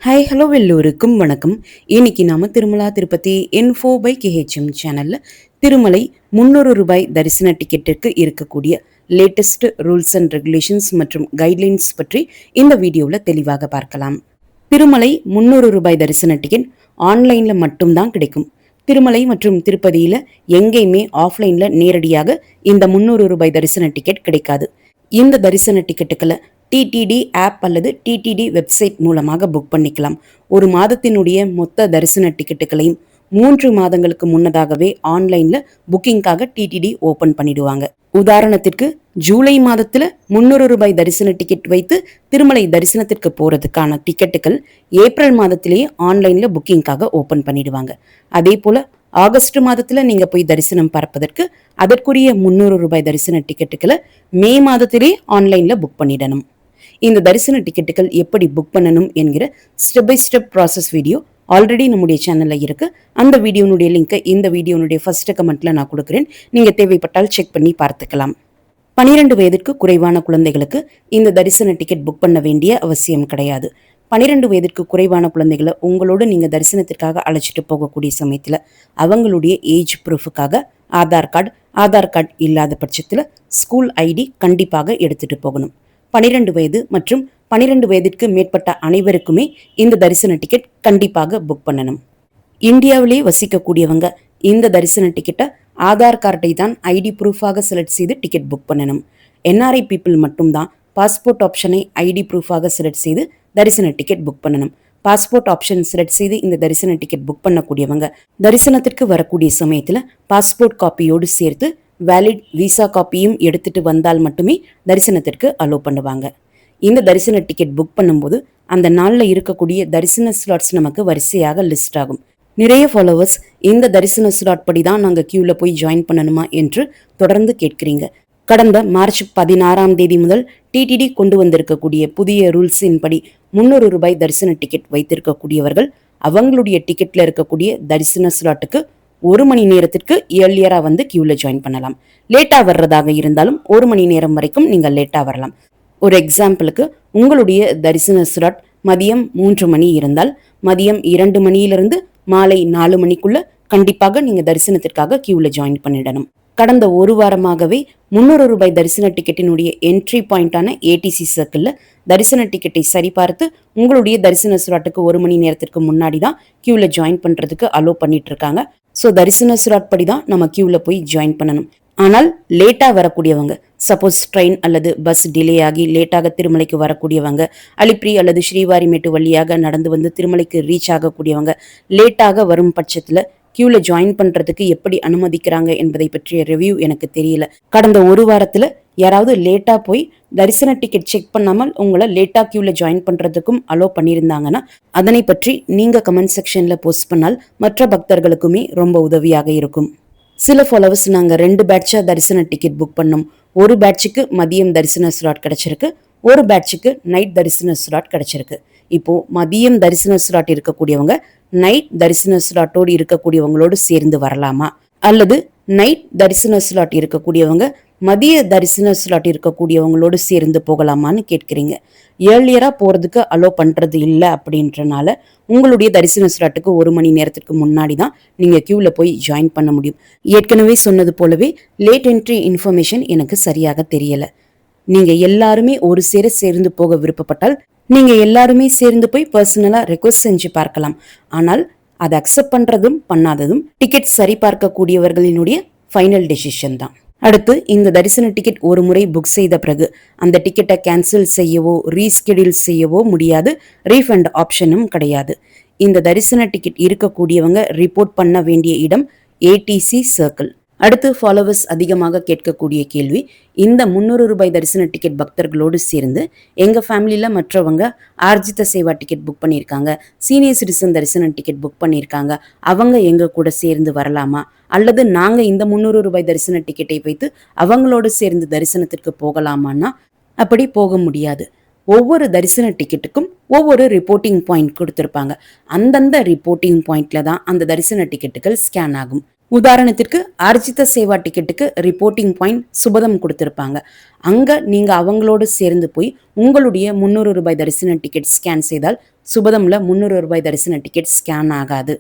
Hi hello எல்லோருக்கும் வணக்கம். இன்னைக்கு நாம திருமலா திருப்பதி இன்ஃபோ பை கேஹெச்எம் சேனல்ல திருமலை ரூபாய் தரிசன டிக்கெட்டிற்கு இருக்கக்கூடிய லேட்டஸ்ட் ரூல்ஸ் அண்ட் ரெகுலேஷன்ஸ் மற்றும் கைட்லைன்ஸ் பற்றி இந்த வீடியோவில் தெளிவாக பார்க்கலாம். திருமலை ரூபாய் தரிசன டிக்கெட் ஆன்லைனில் மட்டும்தான் கிடைக்கும். திருமலை மற்றும் திருப்பதியில் எங்கேயுமே ஆஃப்லைனில் நேரடியாக இந்த ரூபாய் தரிசன டிக்கெட் கிடைக்காது. இந்த தரிசன டிக்கெட்டுகளை டிடிடி ஆப் அல்லது டிடிடி வெப்சைட் மூலமாக புக் பண்ணிக்கலாம். ஒரு மாதத்தினுடைய மொத்த தரிசன டிக்கெட்டுகளையும் 3 மாதங்களுக்கு முன்னதாகவே ஆன்லைன்ல புக்கிங்காக டிடிடி ஓபன் பண்ணிடுவாங்க. உதாரணத்திற்கு ஜூலை மாதத்துல ரூபாய் தரிசன டிக்கெட் வைத்து திருமலை தரிசனத்திற்கு போறதுக்கான டிக்கெட்டுகள் ஏப்ரல் மாதத்திலேயே ஆன்லைன்ல புக்கிங்காக ஓபன் பண்ணிடுவாங்க. அதே போல ஆகஸ்ட் மாதத்துல நீங்க போய் தரிசனம் பார்ப்பதற்கு அதற்குரிய ரூபாய் தரிசன டிக்கெட்டுகளை மே மாதத்திலே ஆன்லைன்ல புக் பண்ணிடணும். இந்த தரிசன டிக்கெட்டுகள் எப்படி புக் பண்ணணும் என்கிற step by step process video already நம்முடைய சேனல்ல இருக்கு. அந்த வீடியோனுடைய லிங்கை இந்த வீடியோனுடைய ஃபர்ஸ்ட் கமெண்ட்ல நான் கொடுக்குறேன். நீங்க தேவைப்பட்டால் செக் பண்ணி பார்த்துக்கலாம். 12 வயதிற்கு குறைவான குழந்தைகளுக்கு இந்த தரிசன டிக்கெட் புக் பண்ண வேண்டிய அவசியம் கிடையாது. 12 வயதிற்கு குறைவான குழந்தைகளை உங்களோடு நீங்க தரிசனத்திற்காக அழைச்சிட்டு போகக்கூடிய சமயத்துல அவங்களுடைய ஏஜ் ப்ரூஃபுக்காக ஆதார் கார்டு இல்லாத பட்சத்துல ஸ்கூல் ஐடி கண்டிப்பாக எடுத்துட்டு போகணும். 12 வயது மற்றும் 12 வயதிற்கு மேற்பட்ட அனைவருக்குமே இந்த தரிசன டிக்கெட் கண்டிப்பாக புக் பண்ணணும். இந்தியாவிலே வசிக்கக்கூடியவங்க இந்த தரிசன டிக்கெட்டை ஆதார் கார்டை தான் ஐடி ப்ரூஃபாக செலக்ட் செய்து டிக்கெட் புக் பண்ணணும். என்ஆர்ஐ பீப்புள் மட்டும்தான் பாஸ்போர்ட் ஆப்ஷனை ஐடி ப்ரூஃபாக செலக்ட் செய்து தரிசன டிக்கெட் புக் பண்ணணும். பாஸ்போர்ட் ஆப்ஷன் செலக்ட் செய்து இந்த தரிசன டிக்கெட் புக் பண்ணக்கூடியவங்க தரிசனத்திற்கு வரக்கூடிய சமயத்துல பாஸ்போர்ட் காப்பியோடு சேர்த்து வேலிட் விசா காப்பியும் எடுத்துட்டு வந்தால் மட்டுமே தரிசனத்திற்கு அலோ பண்ணுவாங்க. இந்த தரிசன டிக்கெட் புக் பண்ணும்போது அந்த நாளில் இருக்கக்கூடிய தரிசன ஸ்லாட்ஸ் நமக்கு வரிசையாக லிஸ்ட் ஆகும். நிறைய ஃபாலோவர்ஸ் இந்த தரிசன ஸ்லாட் படி தான் நாங்கள் கியூவில் போய் ஜாயின் பண்ணணுமா என்று தொடர்ந்து கேட்குறீங்க. கடந்த மார்ச் 16ஆம் தேதி முதல் டிடிடி கொண்டு வந்திருக்கக்கூடிய புதிய ரூல்ஸின் படி ரூபாய் தரிசன டிக்கெட் வைத்திருக்கக்கூடியவர்கள் அவங்களுடைய டிக்கெட்ல இருக்கக்கூடிய தரிசன ஸ்லாட்டுக்கு 1 மணி நேரத்திற்கு ஏர்லியரா வந்து கியூல ஜாயின் பண்ணலாம். லேட்டா வர்றதாக இருந்தாலும் 1 மணி நேரம் வரைக்கும் நீங்க லேட்டா வரலாம். ஒரு எக்ஸாம்பிளுக்கு உங்களுடைய தரிசன ஸ்லாட் மதியம் 3 மணி இருந்தால் மதியம் 2 மணியிலிருந்து மாலை 4 மணிக்குள்ள கண்டிப்பாக நீங்க தரிசனத்திற்காக கியூல ஜாயின் பண்ணிடணும். கடந்த ஒரு வாரமாகவே ரூபாய் தரிசன டிக்கெட்டினுடைய என்ட்ரி பாயிண்டான ஏடிசி சர்க்கிள்ல தரிசன டிக்கெட்டை சரிபார்த்து உங்களுடைய தரிசன ஸ்லாட்டுக்கு 1 மணி நேரத்திற்கு முன்னாடி தான் கியூல ஜாயின் பண்றதுக்கு அலோ பண்ணிட்டு இருக்காங்க. ஸோ தரிசன ஸ்லாட் படி தான் நம்ம கியூல போய் ஜாயின் பண்ணணும். ஆனால் லேட்டா வரக்கூடியவங்க, சப்போஸ் ட்ரெயின் அல்லது பஸ் டிலே ஆகி லேட்டாக திருமலைக்கு வரக்கூடியவங்க, அலிப்ரி அல்லது ஸ்ரீவாரிமேட்டு வழியாக நடந்து வந்து திருமலைக்கு ரீச் ஆகக்கூடியவங்க லேட்டாக வரும் பட்சத்துல கியூல ஜாயின் பண்றதுக்கு எப்படி அனுமதிக்கிறாங்க என்பதை பற்றிய ரிவ்யூ எனக்கு தெரியல. கடந்த ஒரு வாரத்துல யாராவது லேட்டா போய் தரிசன டிக்கெட் செக் பண்ணாமல் உங்களை லேட்டா கியூல ஜாயின் பண்றதுக்கும் அலோ பண்ணியிருந்தாங்கன்னா அதனை பற்றி நீங்க கமெண்ட் செக்ஷன்ல போஸ்ட் பண்ணால் மற்ற பக்தர்களுக்குமே ரொம்ப உதவியாக இருக்கும். சில ஃபாலோவர்ஸ் நாங்க 2 பேட்சா தரிசன டிக்கெட் புக் பண்ணோம். ஒரு பேட்சுக்கு மதியம் தரிசன ஸ்லாட் கிடைச்சிருக்கு, ஒரு பேட்சுக்கு நைட் தரிசன ஸ்லாட் கிடைச்சிருக்கு. இப்போ மதியம் தரிசன ஸ்லாட் இருக்கக்கூடியவங்க நைட் தரிசன ஸ்லாட்டோடு இருக்கக்கூடியவங்களோடு சேர்ந்து வரலாமா, அல்லது நைட் தரிசன ஸ்லாட் இருக்கக்கூடியவங்க மதிய தரிசன ஸ்லாட் இருக்கக்கூடியவங்களோடு சேர்ந்து போகலாமான்னு கேட்குறீங்க. ஏர்லியரா போறதுக்கு அலோ பண்றது இல்லை அப்படின்றனால உங்களுடைய தரிசன ஸ்லாட்டுக்கு 1 மணி நேரத்துக்கு முன்னாடி தான் நீங்க கியூல போய் ஜாயின் பண்ண முடியும். ஏற்கனவே சொன்னது போலவே லேட் என்ட்ரி இன்ஃபர்மேஷன் எனக்கு சரியாக தெரியல. நீங்க எல்லாருமே ஒரு சேர சேர்ந்து போக விருப்பப்பட்டால் நீங்க எல்லாருமே சேர்ந்து போய் பர்சனலா ரெக்வஸ்ட் செஞ்சு பார்க்கலாம். ஆனால் அதை அக்செப்ட் பண்றதும் பண்ணாததும் டிக்கெட் சரி பார்க்கக்கூடியவர்களினுடைய ஃபைனல் டெசிஷன் தான். அடுத்து இந்த தரிசன டிக்கெட் ஒரு முறை புக் செய்த பிறகு அந்த டிக்கெட்டை கேன்சல் செய்யவோ ரீஸ்கெடியூல் செய்யவோ முடியாது. ரீஃபண்ட் ஆப்ஷனும் கிடையாது. இந்த தரிசன டிக்கெட் இருக்கக்கூடியவங்க ரிப்போர்ட் பண்ண வேண்டிய இடம் ஏடிசி சர்க்கிள். அடுத்து ஃபாலோவர்ஸ் அதிகமாக கேட்கக்கூடிய கேள்வி, இந்த ரூபாய் தரிசன டிக்கெட் பக்தர்களோடு சேர்ந்து எங்க ஃபேமிலியில மற்றவங்க ஆர்ஜித சேவா டிக்கெட் புக் பண்ணியிருக்காங்க, சீனியர் சிட்டிசன் தரிசன டிக்கெட் புக் பண்ணியிருக்காங்க, அவங்க எங்க கூட சேர்ந்து வரலாமா, அல்லது நாங்க இந்த ரூபாய் தரிசன டிக்கெட்டை வைத்து அவங்களோடு சேர்ந்து தரிசனத்திற்கு போகலாமான்னா அப்படி போக முடியாது. ஒவ்வொரு தரிசன டிக்கெட்டுக்கும் ஒவ்வொரு ரிப்போர்ட்டிங் பாயிண்ட் கொடுத்திருப்பாங்க. அந்தந்த ரிப்போர்ட்டிங் பாயிண்ட்ல தான் அந்த தரிசன டிக்கெட்டுகள் ஸ்கேன் ஆகும். உதாரணத்திற்கு அர்ஜித சேவா டிக்கெட்டுக்கு ரிப்போர்ட்டிங் பாயிண்ட் சுபதம் கொடுத்திருப்பாங்க. அங்க நீங்க அவங்களோடு சேர்ந்து போய் உங்களுடைய 300 ரூபாய் தரிசன டிக்கெட் ஸ்கேன் செய்தால் சுபதம்ல 300 ரூபாய் தரிசன டிக்கெட் ஸ்கேன் ஆகாது.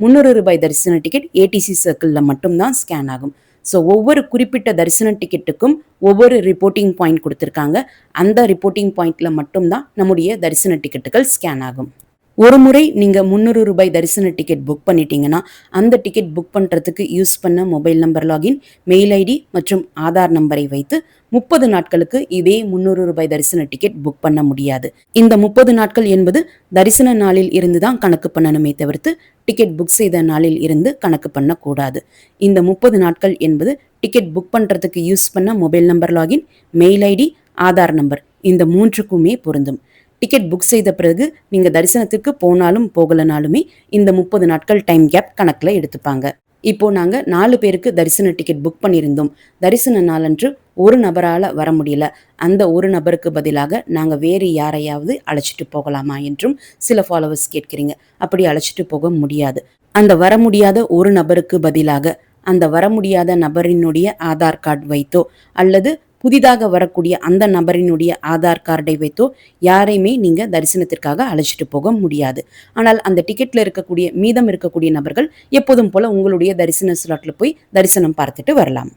300 ரூபாய் தரிசன டிக்கெட் ஏடிசி சர்க்கிளில் மட்டும்தான் ஸ்கேன் ஆகும். ஸோ ஒவ்வொரு குறிப்பிட்ட தரிசன டிக்கெட்டுக்கும் ஒவ்வொரு ரிப்போர்ட்டிங் பாயிண்ட் கொடுத்துருக்காங்க. அந்த ரிப்போர்ட்டிங் பாயிண்ட்ல மட்டும்தான் நம்முடைய தரிசன டிக்கெட்டுகள் ஸ்கேன் ஆகும். ஒரு முறை நீங்கள் 300 ரூபாய் தரிசன டிக்கெட் புக் பண்ணிட்டீங்கன்னா அந்த டிக்கெட் புக் பண்ணுறதுக்கு யூஸ் பண்ண mobile number login, mail ID மற்றும் ஆதார் நம்பரை வைத்து 30 நாட்களுக்கு இதே 300 ரூபாய் தரிசன டிக்கெட் புக் பண்ண முடியாது. இந்த 30 நாட்கள் என்பது தரிசன நாளில் இருந்து தான் கணக்கு பண்ணணுமே தவிர்த்து டிக்கெட் புக் செய்த நாளில் இருந்து கணக்கு பண்ணக்கூடாது. இந்த 30 நாட்கள் என்பது டிக்கெட் புக் பண்ணுறதுக்கு யூஸ் பண்ண mobile number login, mail ID, Aadhaar number இந்த 3க்குமே பொருந்தும். டிக்கெட் புக் செய்த பிறகு நீங்கள் தரிசனத்துக்கு போனாலும் போகலனாலுமே இந்த 30 நாட்கள் டைம் கேப் கணக்கில் எடுத்துப்பாங்க. இப்போ நாங்கள் 4 பேருக்கு தரிசன டிக்கெட் புக் பண்ணியிருந்தோம். தரிசன நாளன்று ஒரு நபரால் வர முடியல. அந்த ஒரு நபருக்கு பதிலாக நாங்கள் வேறு யாரையாவது அழைச்சிட்டு போகலாமா என்றும் சில ஃபாலோவர்ஸ் கேட்குறீங்க. அப்படி அழைச்சிட்டு போக முடியாது. அந்த வர முடியாத ஒரு நபருக்கு பதிலாக அந்த வர முடியாத நபரினுடைய ஆதார் கார்டு வைத்தோ அல்லது புதிதாக வரக்கூடிய அந்த நபரினுடைய ஆதார் கார்டை வைத்தோ யாரையுமே நீங்கள் தரிசனத்திற்காக அழைச்சிட்டு போக முடியாது. ஆனால் அந்த டிக்கெட்டில் இருக்கக்கூடிய மீதம் இருக்கக்கூடிய நபர்கள் எப்போதும் போல உங்களுடைய தரிசன ஸ்லாட்டில் போய் தரிசனம் பார்த்துட்டு வரலாம்.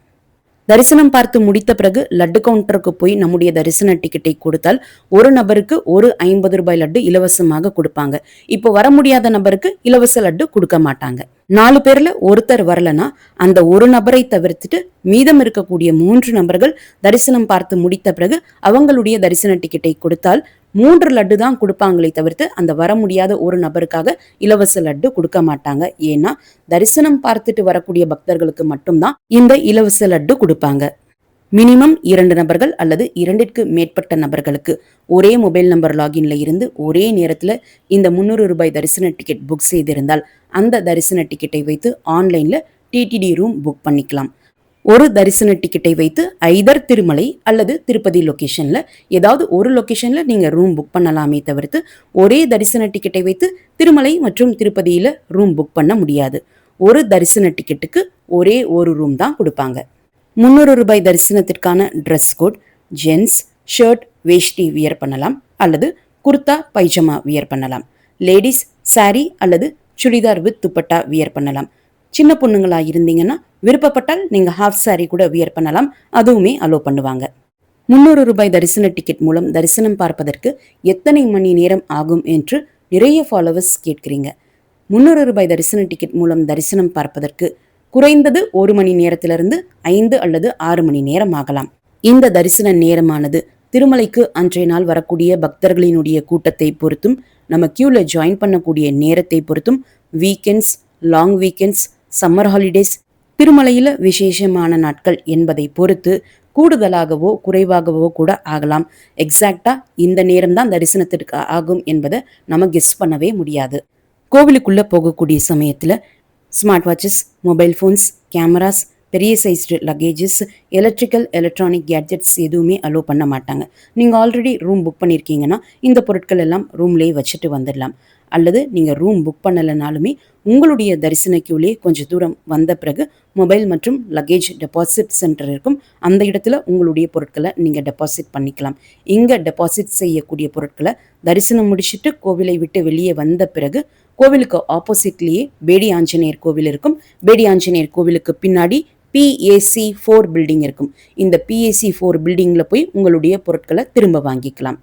தரிசனம் பார்த்து முடித்த பிறகு லட்டு கவுண்டருக்கு போய் நம்முடைய தரிசன டிக்கெட்டை கொடுத்தால் ஒரு நபருக்கு ஒரு 50 ரூபாய் லட்டு இலவசமாக கொடுப்பாங்க. இப்போ வர முடியாத நபருக்கு இலவச லட்டு கொடுக்க மாட்டாங்க. 4 பேர்ல ஒருத்தர் வரலனா அந்த ஒரு நபரை தவிர்த்துட்டு மீதம் இருக்கக்கூடிய 3 நபர்கள் தரிசனம் பார்த்து முடித்த பிறகு அவங்களுடைய தரிசன டிக்கெட்டை கொடுத்தால் 3 லட்டு தான் கொடுப்பாங்களே தவிர்த்து அந்த வர முடியாத ஒரு நபருக்காக இலவச லட்டு கொடுக்க மாட்டாங்க. ஏன்னா தரிசனம் பார்த்துட்டு வரக்கூடிய பக்தர்களுக்கு மட்டும்தான் இந்த இலவச லட்டு கொடுப்பாங்க. மினிமம் 2 நபர்கள் அல்லது 2ற்கு மேற்பட்ட நபர்களுக்கு ஒரே மொபைல் நம்பர் லாகின்ல இருந்து ஒரே நேரத்தில் இந்த 300 ரூபாய் தரிசன டிக்கெட் புக் செய்திருந்தால் அந்த தரிசன டிக்கெட்டை வைத்து ஆன்லைன்ல டிடிடி ரூம் புக் பண்ணிக்கலாம். ஒரு தரிசன டிக்கெட்டை வைத்து ஐதர் திருமலை அல்லது திருப்பதி லொகேஷன்ல ஏதாவது ஒரு லொகேஷன்ல நீங்க ரூம் புக் பண்ணலாமே தவிர்த்து ஒரே தரிசன டிக்கெட்டை வைத்து திருமலை மற்றும் திருப்பதியில ரூம் புக் பண்ண முடியாது. ஒரு தரிசன டிக்கெட்டுக்கு ஒரே ஒரு ரூம் தான் கொடுப்பாங்க. 300 ரூபாய் தரிசனத்திற்கான ட்ரெஸ் கோட் ஜென்ஸ் ஷர்ட் வேஷ்டி வியர் பண்ணலாம் அல்லது குர்தா பைஜமா வியர் பண்ணலாம். லேடிஸ் சாரி அல்லது சுடிதார் வித் துப்பட்டா வியர் பண்ணலாம். சின்ன பொண்ணுங்களா இருந்தீங்கன்னா விருப்பப்பட்டால் நீங்க ஹாஃப் சாரி கூட வியர் பண்ணலாம். அதுவுமே அலோ பண்ணுவாங்க. 300 ரூபாய் தரிசன டிக்கெட் மூலம் தரிசனம் பார்ப்பதற்கு எத்தனை மணி நேரம் ஆகும் என்று நிறைய ஃபாலோவர்ஸ் கேட்கிறீங்க. 300 ரூபாய் தரிசன டிக்கெட் மூலம் தரிசனம் பார்ப்பதற்கு குறைந்தது 1 மணி நேரத்திலிருந்து 5 அல்லது 6 மணி நேரம் ஆகலாம். இந்த தரிசன நேரமானது திருமலைக்கு அன்றைய நாள் வரக்கூடிய பக்தர்களினுடைய கூட்டத்தை பொறுத்தும் நம்ம கியூல ஜாயின் பண்ணக்கூடிய நேரத்தை பொறுத்தும் weekends, long weekends, summer holidays, திருமலையில விசேஷமான நாட்கள் என்பதை பொறுத்து கூடுதலாகவோ குறைவாகவோ கூட ஆகலாம். எக்ஸாக்டா இந்த நேரம் தான் தரிசனத்திற்கு ஆகும் என்பதை நம்ம கெஸ் பண்ணவே முடியாது. கோவிலுக்குள்ள போகக்கூடிய சமயத்துல smart watches, mobile phones, cameras, பெரிய சைஸ்டு லக்கேஜஸ், எலக்ட்ரானிக் கேட்ஜெட்ஸ் எதுவுமே அலோ பண்ண மாட்டாங்க. நீங்கள் ஆல்ரெடி ரூம் புக் பண்ணியிருக்கீங்கன்னா இந்த பொருட்கள் எல்லாம் ரூம்லேயே வச்சுட்டு வந்துடலாம். அல்லது நீங்கள் ரூம் புக் பண்ணலைனாலுமே உங்களுடைய தரிசன கியூலே கொஞ்சம் தூரம் வந்த பிறகு மொபைல் மற்றும் லக்கேஜ் டெபாசிட் சென்டர் இருக்கும். அந்த இடத்துல உங்களுடைய பொருட்களை நீங்கள் டெபாசிட் பண்ணிக்கலாம். இங்கே டெபாசிட் செய்யக்கூடிய பொருட்களை தரிசனம் முடிச்சுட்டு கோவிலை விட்டு வெளியே வந்த பிறகு கோவிலுக்கு ஆப்போசிட்லேயே பேடி ஆஞ்சநேயர் கோவில் இருக்கும். பேடி ஆஞ்சநேயர் கோவிலுக்கு பின்னாடி PAC4 பில்டிங் இருக்கும். இந்த PAC4 பில்டிங்கில் போய் உங்களுடைய பொருட்களை திரும்ப வாங்கிக்கலாம்.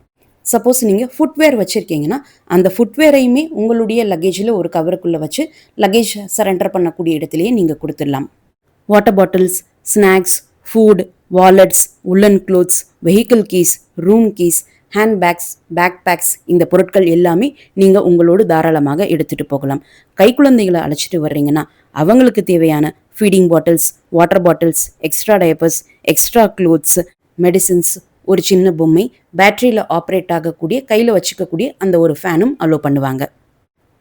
சப்போஸ் நீங்கள் ஃபுட்வேர் வச்சுருக்கீங்கன்னா அந்த ஃபுட்வேரையுமே உங்களுடைய லக்கேஜில் ஒரு கவருக்குள்ளே வச்சு லக்கேஜ் சரண்டர் பண்ணக்கூடிய இடத்துலையே நீங்கள் கொடுத்துடலாம். Water bottles, snacks, food, wallets, woollen clothes, vehicle keys, room keys, hand bags, back bags இந்த பொருட்கள் எல்லாமே நீங்கள் உங்களோடு தாராளமாக எடுத்துகிட்டு போகலாம். கைக்குழந்தைகளை அழைச்சிட்டு வர்றீங்கன்னா அவங்களுக்கு தேவையான feeding bottles, water bottles, extra diapers, extra clothes, medicines, ஒரு சின்ன பொம்மை, பேட்டரியில் ஆப்ரேட் ஆகக்கூடிய கையில் வச்சுக்கக்கூடிய அந்த ஒரு ஃபேனும் அலோ பண்ணுவாங்க.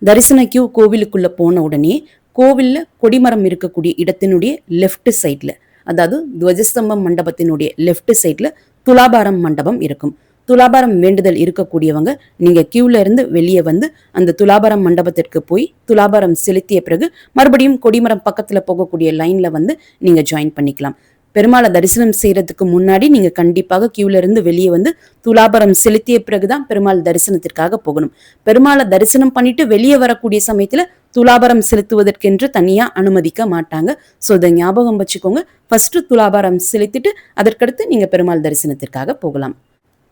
தரிசன கியூ கோவிலுக்குள்ளே போன உடனே கோவிலில் கொடிமரம் இருக்கக்கூடிய இடத்தினுடைய லெஃப்ட் சைடில், அதாவது துவஜஸ்தம்பம் மண்டபத்தினுடைய லெஃப்ட் சைடில் துலாபாரம் மண்டபம் இருக்கும். துலாபாரம் வேண்டுதல் இருக்கக்கூடியவங்க நீங்கள் கியூல இருந்து வெளியே வந்து அந்த துலாபாரம் மண்டபத்திற்கு போய் துலாபாரம் செலுத்திய பிறகு மறுபடியும் கொடிமரம் பக்கத்தில் போகக்கூடிய லைனில் வந்து நீங்கள் ஜாயின் பண்ணிக்கலாம். பெருமாளை தரிசனம் செய்யறதுக்கு முன்னாடி நீங்க கண்டிப்பாக கியூல இருந்து வெளியே வந்து துலாபாரம் செலுத்திய பிறகுதான் பெருமாள் தரிசனத்திற்காக போகணும். பெருமாளை தரிசனம் பண்ணிட்டு வெளியே வரக்கூடிய சமயத்துல துலாபாரம் செலுத்துவதற்கென்று தனியா அனுமதிக்க மாட்டாங்க. ஸோ இதை ஞாபகம் வச்சுக்கோங்க. ஃபர்ஸ்ட் துலாபாரம் செலுத்திட்டு அதற்கடுத்து நீங்க பெருமாள் தரிசனத்திற்காக போகலாம்.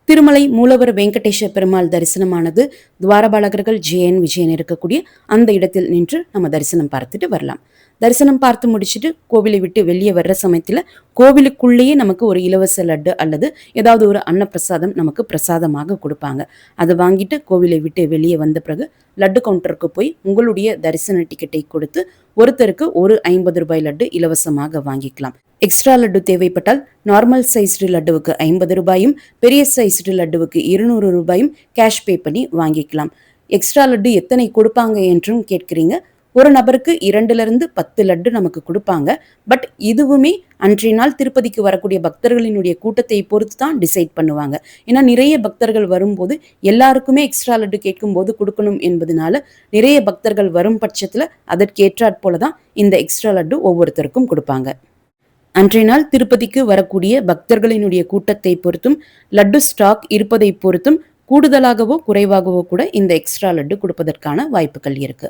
திருமலை மூலவர் வெங்கடேஸ்வர பெருமாள் தரிசனமானது துவாரபாலகர்கள் ஜெயன் விஜயன் இருக்கக்கூடிய அந்த இடத்தில் நின்று நம்ம தரிசனம் பார்த்துட்டு வரலாம். தரிசனம் பார்த்து முடிச்சுட்டு கோவிலை விட்டு வெளியே வர்ற சமயத்துல கோவிலுக்குள்ளேயே நமக்கு ஒரு இலவச லட்டு அல்லது ஏதாவது ஒரு அன்னப்பிரசாதம் நமக்கு பிரசாதமாக கொடுப்பாங்க. அதை வாங்கிட்டு கோவிலை விட்டு வெளியே வந்த பிறகு லட்டு கவுண்டருக்கு போய் உங்களுடைய தரிசன டிக்கெட்டை கொடுத்து ஒருத்தருக்கு ஒரு 50 ரூபாய் லட்டு இலவசமாக வாங்கிக்கலாம். எக்ஸ்ட்ரா லட்டு தேவைப்பட்டால் நார்மல் சைஸ்டு லட்டுவுக்கு 50 ரூபாயும் பெரிய சைஸ்டு லட்டுவுக்கு 200 ரூபாயும் கேஷ் பே பண்ணி வாங்கிக்கலாம். எக்ஸ்ட்ரா லட்டு எத்தனை கொடுப்பாங்க என்றும் கேட்கிறீங்க. ஒரு நபருக்கு 2லிருந்து 10 லட்டு நமக்கு கொடுப்பாங்க. பட் இதுவுமே அன்றைய நாள் திருப்பதிக்கு வரக்கூடிய பக்தர்களினுடைய கூட்டத்தை பொறுத்து தான் டிசைட் பண்ணுவாங்க. ஏன்னா நிறைய பக்தர்கள் வரும்போது எல்லாருக்குமே எக்ஸ்ட்ரா லட்டு கேட்கும் போது கொடுக்கணும் என்பதனால நிறைய பக்தர்கள் வரும் பட்சத்துல அதற்கேற்றாற் போலதான் இந்த எக்ஸ்ட்ரா லட்டு ஒவ்வொருத்தருக்கும் கொடுப்பாங்க. அன்றைய நாள் திருப்பதிக்கு வரக்கூடிய பக்தர்களினுடைய கூட்டத்தை பொறுத்தும் லட்டு ஸ்டாக் இருப்பதை பொறுத்தும் கூடுதலாகவோ குறைவாகவோ கூட இந்த எக்ஸ்ட்ரா லட்டு கொடுப்பதற்கான வாய்ப்புகள் இருக்கு.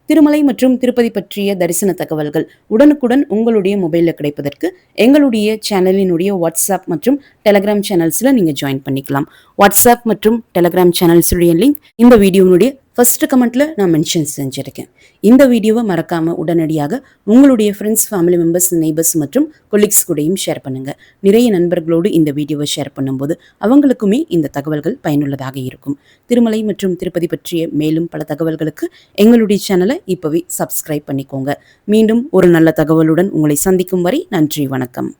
திருமலை மற்றும் திருப்பதி பற்றிய தரிசன தகவல்கள் உடனுக்குடன் உங்களுடைய மொபைலில் கிடைப்பதற்கு எங்களுடைய சேனலினுடைய வாட்ஸ்அப் மற்றும் டெலகிராம் சேனல்ஸில் நீங்கள் ஜாயின் பண்ணிக்கலாம். வாட்ஸ்அப் மற்றும் டெலகிராம் சேனல்ஸுடைய லிங்க் இந்த வீடியோனுடைய ஃபர்ஸ்ட் கமெண்ட்ல நான் மென்ஷன் செஞ்சிருக்கேன். இந்த வீடியோவை மறக்காம உடனடியாக உங்களுடைய ஃப்ரெண்ட்ஸ், ஃபேமிலி மெம்பர்ஸ், நெய்பர்ஸ் மற்றும் கொலீக்ஸ் கூடயும் ஷேர் பண்ணுங்க. நிறைய நண்பர்களோடு இந்த வீடியோவை ஷேர் பண்ணும்போது அவங்களுக்குமே இந்த தகவல்கள் பயனுள்ளதாக இருக்கும். திருமலை மற்றும் திருப்பதி பற்றிய மேலும் பல தகவல்களுக்கு எங்களுடைய சேனலை இப்பவே சப்ஸ்கிரைப் பண்ணிக்கோங்க. மீண்டும் ஒரு நல்ல தகவலுடன் உங்களை சந்திக்கும் வரை நன்றி, வணக்கம்.